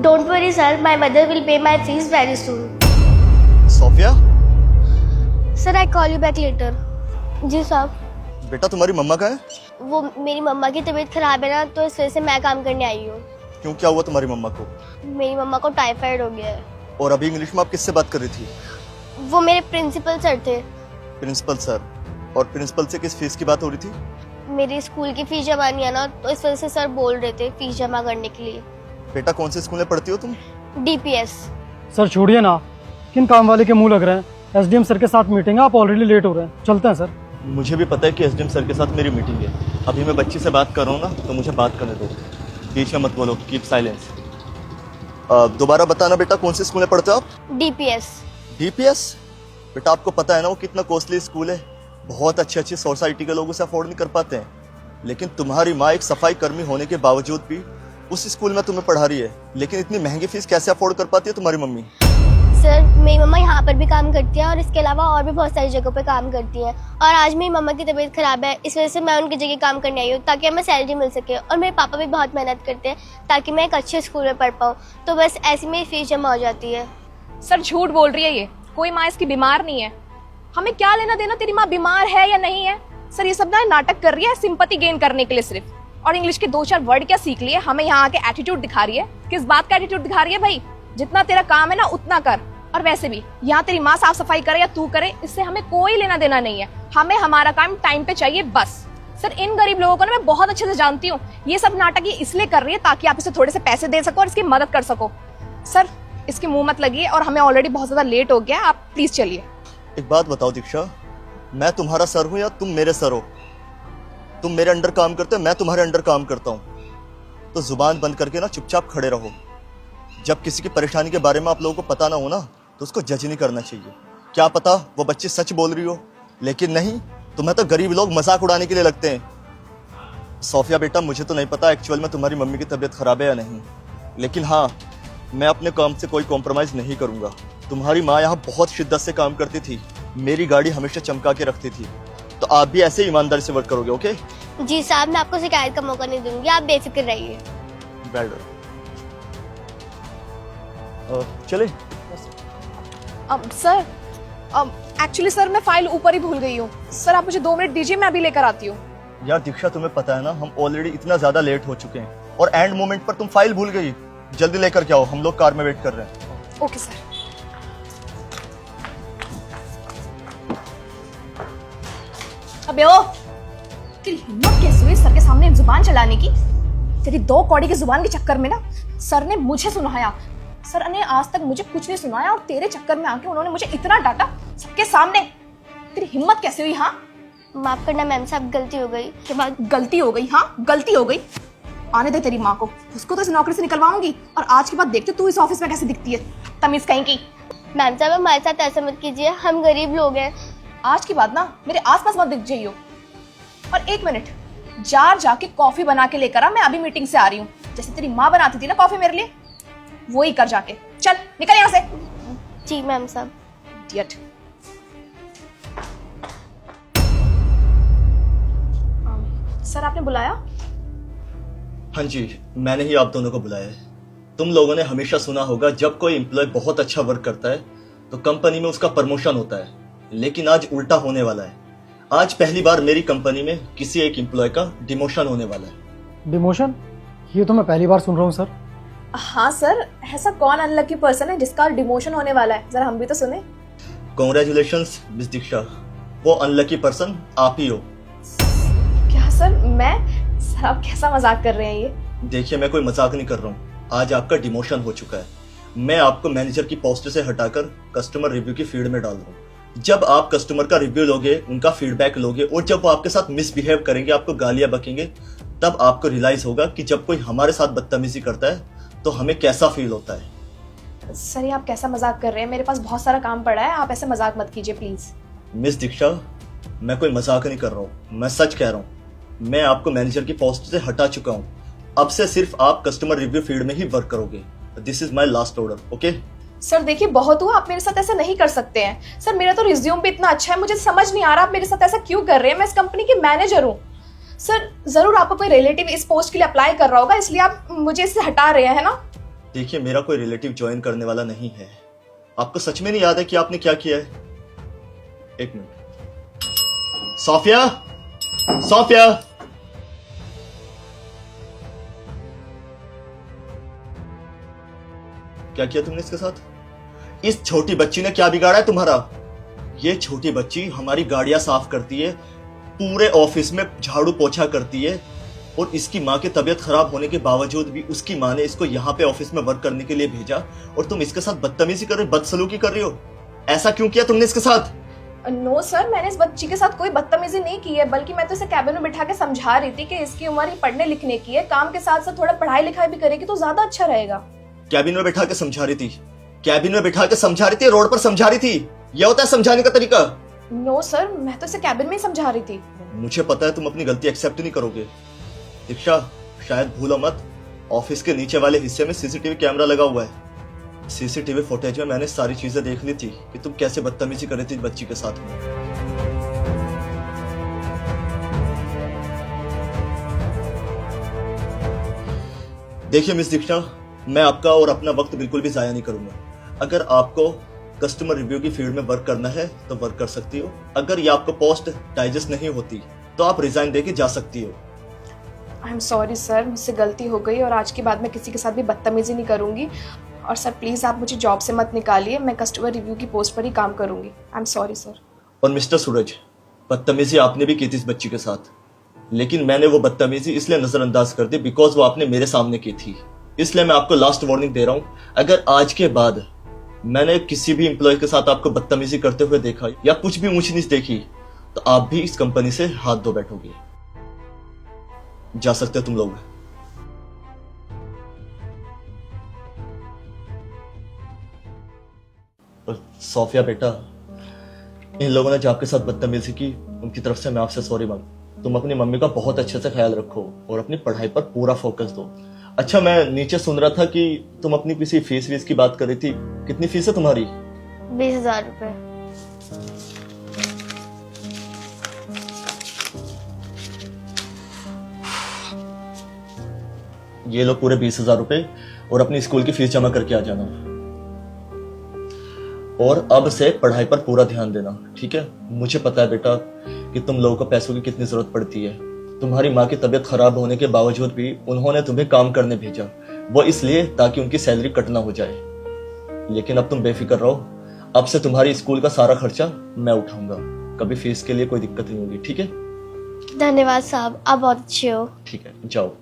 Don't worry, sir. My mother will pay my fees very soon. Sophia, Sir, I call you back later. जी साहब, बेटा तुम्हारी मम्मा कहाँ है? वो मेरी मम्मा की तबीयत खराब है ना, तो इस वजह से मैं काम करने आई हूँ। क्यों, क्या हुआ तुम्हारी मम्मा को? मेरी मम्मा को टाइफाइड हो गया है। और अभी इंग्लिश में आप किससे बात कर रही थी? वो मेरे प्रिंसिपल सर थे। Principal sir? और प्रिंसिपल से किस फीस की बात हो रही थी? मेरी स्कूल की फीस जमा नहीं है ना, तो इस वजह से सर बोल रहे थे फीस जमा करने के लिए। बेटा कौन से स्कूल में पढ़ती हो तुम? DPS। सर छोड़िए ना, किन काम वाले के मुंह लग रहे हैं। SDM सर के साथ मीटिंग है, आप ऑलरेडी लेट हो रहे हैं, चलते हैं सर। मुझे भी पता है कि SDM सर के साथ मेरी मीटिंग है। अभी मैं बच्ची से बात कर रहा हूँ ना, तो मुझे बात करने दो, बीच में मत बोलो, कीप साइलेंस। दोबारा बताना बेटा, कौन से स्कूल में पढ़ते हो आप? DPS। DPS? बेटा आपको पता है ना वो कितना कॉस्टली स्कूल है, बहुत अच्छी सोसाइटी के लोग उसे अफोर्ड नहीं कर पाते हैं। लेकिन तुम्हारी माँ एक सफाई कर्मी होने के बावजूद भी उस स्कूल में तुम्हें पढ़ा रही है, लेकिन इतनी महंगी फीस कैसे अफोर्ड कर पाती है तुम्हारी मम्मी? सर, मेरी मम्मा यहाँ पर भी काम करती है और इसके अलावा और भी बहुत सारी जगहों पे काम करती हैं। और आज मेरी मम्मा की तबीयत खराब है, इस वजह से मैं उनकी जगह काम करने आई हूँ ताकि हमें सैलरी मिल सके। और मेरे पापा भी बहुत मेहनत करते हैं ताकि मैं एक अच्छे स्कूल में पढ़ पाऊँ, तो बस ऐसी मेरी फीस जमा हो जाती है। सर झूठ बोल रही है ये, कोई माँ इसकी बीमार नहीं है। हमें क्या लेना देना तेरी माँ बीमार है या नहीं है। सर ये सब ना नाटक कर रही है सिंपैथी गेन करने के लिए सिर्फ, और इंग्लिश के 2-4 वर्ड क्या सीख लिए, हमें यहाँ आके एटीट्यूड दिखा रही है। किस बात का एटीट्यूड दिखा रही है भाई? जितना तेरा काम है ना उतना कर। और वैसे भी यहाँ तेरी माँ साफ सफाई करे या तू करे, इससे हमें कोई लेना देना नहीं है। हमें हमारा काम टाइम पे चाहिए बस। सर इन गरीब लोगों को ना मैं बहुत अच्छे से जानती हूँ, ये सब नाटक ये इसलिए कर रही है ताकि आप इसे थोड़े से पैसे दे सको और इसकी मदद कर सको। सर इसके मुंह मत लगिए, और हमें ऑलरेडी बहुत ज्यादा लेट हो गया, आप प्लीज चलिए। एक बात बताओ दीक्षा, मैं तुम्हारा सर हूँ या तुम मेरे सर हो? तुम मेरे अंडर काम करते हो, मैं तुम्हारे अंडर काम करता हूँ, तो जुबान बंद करके ना चुपचाप खड़े रहो। जब किसी की परेशानी के बारे में आप लोगों को पता ना हो ना, तो उसको जज नहीं करना चाहिए। क्या पता वो बच्ची सच बोल रही हो, लेकिन नहीं, तुम्हें तो गरीब लोग मजाक उड़ाने के लिए लगते हैं। सोफिया बेटा, मुझे तो नहीं पता एक्चुअल में तुम्हारी मम्मी की तबीयत खराब है या नहीं, लेकिन हाँ, मैं अपने काम से कोई कॉम्प्रोमाइज़ नहीं करूँगा। तुम्हारी माँ यहाँ बहुत शिद्दत से काम करती थी, मेरी गाड़ी हमेशा चमका के रखती थी, तो आप भी ऐसे ईमानदारी से वर्क करोगे, ओके? जी साहब, मैं आपको शिकायत का मौका नहीं दूंगी, आप बेफिक्र रहिए। चले। सर एक्चुअली सर मैं फाइल ऊपर ही भूल गई हूँ। सर आप मुझे 2 मिनट दीजिए, मैं अभी लेकर आती हूँ। यार दीक्षा, तुम्हें पता है ना हम ऑलरेडी इतना ज्यादा लेट हो चुके हैं, और एंड मोमेंट पर तुम फाइल भूल गई। जल्दी लेकर के आओ, हम लोग कार में वेट कर रहे हैं। Okay sir. अबे ओ, तेरी हिम्मत कैसे हुई सर के सामने जुबान चलाने की? तेरी 2 कौड़ी की जुबान के चक्कर में ना सर ने मुझे सुनाया। सर ने आज तक मुझे कुछ नहीं सुनाया, और तेरे चक्कर में आके उन्होंने मुझे इतना डांटा सबके सामने। तेरी हिम्मत कैसे हुई? हाँ माफ करना मैम साहब, गलती हो गई। के बाद गलती हो गई? हाँ गलती हो गई। आने दे तेरी माँ को, उसको तो इस नौकरी से निकलवाऊंगी, और आज के बाद देखते तू इस ऑफिस में कैसे दिखती है, तमीज कहीं की। मैम साहब, हमारे साथ ऐसा मत कीजिए, हम गरीब लोग हैं। आज के बाद ना मेरे आसपास मत दिख जाइयो। और 1 मिनट, जार जाके कॉफी बना के लेकर आ, मैं अभी मीटिंग से आ रही हूँ। जैसे तेरी माँ बनाती थी ना कॉफी मेरे लिए, वो ही कर जाके। चल निकल यहाँ से। जी मैम साहब। इडियट। सर आपने बुलाया? हाँ जी, मैंने ही आप दोनों को बुलाया है। तुम लोगों ने हमेशा सुना होगा, जब कोई एम्प्लॉय बहुत अच्छा वर्क करता है तो कंपनी में उसका प्रमोशन होता है, लेकिन आज उल्टा होने वाला है। आज पहली बार मेरी कंपनी में किसी एक एम्प्लॉय का डिमोशन होने वाला है। डिमोशन? ये तो मैं पहली बार सुन रहा हूँ सर। हाँ सर, ऐसा कौन अनलकी पर्सन है जिसका डिमोशन होने वाला है? जरा हम भी तो सुने। कॉन्ग्रेचुलेशंस मिस दीक्षा, वो अनलकी पर्सन आप ही हो। क्या सर? मैं? सर आप कैसा मजाक कर रहे हैं ये? देखिए, मैं कोई मजाक नहीं कर रहा हूँ। आज आपका डिमोशन हो चुका है। मैं आपको मैनेजर की पोस्ट से हटाकर कस्टमर रिव्यू की फील्ड में डाल रहा हूँ। जब आप कस्टमर का रिव्यू लोगे, उनका फीडबैक लोगे, और जब वो आपके साथ मिसबिहेव करेंगे, आपको गालियां बकेंगे, तब आपको रियलाइज होगा कि जब कोई हमारे साथ बदतमीजी करता है तो हमें कैसा फील होता है। सर ये आप कैसा मजाक कर रहे हैं? मेरे पास बहुत सारा काम पड़ा है, आप ऐसे मजाक मत कीजिए प्लीज। मिस दीक्षा, मैं कोई मजाक नहीं कर रहा हूँ, मैं सच कह रहा हूँ। मैं आपको मैनेजर की पोस्ट से हटा चुका हूँ। अब से सिर्फ आप कस्टमर रिव्यू फील्ड में ही वर्क करोगे। This is my last order, okay? Sir देखिए, बहुत हुआ, आप मेरे साथ ऐसा नहीं कर सकते हैं। सर मेरा तो रिज्यूम भी इतना अच्छा है, मुझे समझ नहीं आ रहा आप मेरे साथ ऐसा क्यों कर रहे हैं। मैं इस कंपनी की मैनेजर हूँ। सर जरूर आपका कोई रिलेटिव इस पोस्ट के लिए अप्लाई कर रहा होगा, इसलिए आप मुझे इससे हटा रहे हैं, है ना? देखिए, मेरा कोई रिलेटिव ज्वाइन करने वाला नहीं है। आपको सच में नहीं याद है कि आपने क्या किया है? एक मिनट। सोफिया, सोफिया, क्या किया तुमने इसके साथ? इस छोटी बच्ची ने क्या बिगाड़ा है तुम्हारा? ये छोटी बच्ची हमारी गाड़ियां साफ करती है, पूरे ऑफिस में झाड़ू पोछा करती है, और इसकी माँ की तबीयत खराब होने के बावजूद भी उसकी माँ ने इसको यहाँ पे ऑफिस में वर्क करने के लिए भेजा, और तुम इसके साथ बदतमीजी कर रही हो, बदसलूकी कर रही हो। ऐसा क्यों किया तुमने इसके साथ? नो सर, मैंने इस बच्ची के साथ कोई बदतमीजी नहीं की है, बल्कि मैं तो इसे कैबिन में बिठा के समझा रही थी कि इसकी उम्र ही पढ़ने लिखने की है, काम के साथ साथ थोड़ा पढ़ाई लिखाई भी करेगी तो ज्यादा अच्छा रहेगा। कैबिन में बैठा के समझा रही थी? कैबिन में बैठा के समझा रही थी, रोड पर समझा रही थी? यह होता है समझाने का तरीका? नो सर, मैं तो इसे कैबिन में ही समझा रही थी। मुझे पता है तुम अपनी गलती एक्सेप्ट नहीं करोगे। दीक्षा, शायद भूलो मत, ऑफिस के नीचे वाले हिस्से में सीसीटीवी कैमरा लगा हुआ है। सीसीटीवी फुटेज में मैंने सारी चीजें देख ली थी कि तुम कैसे बदतमीजी कर रही थी बच्ची के साथ में। देखिए मिस दीक्षा, मैं आपका और अपना वक्त बिल्कुल भी जाया नहीं करूंगा। अगर आपको कस्टमर रिव्यू की फील्ड में वर्क करना है तो वर्क कर सकती हो। अगर ये आपको पोस्ट डाइजेस्ट नहीं होती तो आप रिजाइन देके जा सकती हो। आई एम सॉरी सर, मुझसे गलती हो गई और आज के बाद मैं किसी के साथ भी बदतमीजी नहीं करूंगी। और सर प्लीज़ आप मुझे जॉब से मत निकालिए, मैं कस्टमर रिव्यू की पोस्ट पर ही काम करूंगी। I am sorry sir. और मिस्टर सूरज, बदतमीजी आपने भी की थी इस बच्ची के साथ, लेकिन मैंने वो बदतमीजी इसलिए नजरअंदाज कर दी बिकॉज वो आपने मेरे सामने की थी। इसलिए मैं आपको लास्ट वार्निंग दे रहा हूं, अगर आज के बाद मैंने किसी भी एम्प्लॉय के साथ आपको बदतमीजी करते हुए देखा या कुछ भी ऊंच नीच देखी तो आप भी इस कंपनी से हाथ धो बैठोगे। जा सकते हो तुम लोग। और सोफिया बेटा, इन लोगों ने जो आपके साथ बदतमीजी की उनकी तरफ से मैं आपसे सॉरी मांग। तुम अपनी मम्मी का बहुत अच्छे से ख्याल रखो और अपनी पढ़ाई पर पूरा फोकस दो। अच्छा, मैं नीचे सुन रहा था कि तुम अपनी किसी फीस वीस की बात कर रही थी। कितनी फीस है तुम्हारी? 20,000 रुपए। ये लो पूरे 20,000 रुपए, और अपनी स्कूल की फीस जमा करके आ जाना। और अब से पढ़ाई पर पूरा ध्यान देना, ठीक है? मुझे पता है बेटा कि तुम लोगों को पैसों की कितनी जरूरत पड़ती है। तुम्हारी माँ की तबीयत खराब होने के बावजूद भी उन्होंने तुम्हें काम करने भेजा, वो इसलिए ताकि उनकी सैलरी कट ना हो जाए। लेकिन अब तुम बेफिक्र रहो, अब से तुम्हारी स्कूल का सारा खर्चा मैं उठाऊंगा। कभी फीस के लिए कोई दिक्कत नहीं होगी, ठीक है? धन्यवाद साहब, आप बहुत अच्छे हो। ठीक है, जाओ।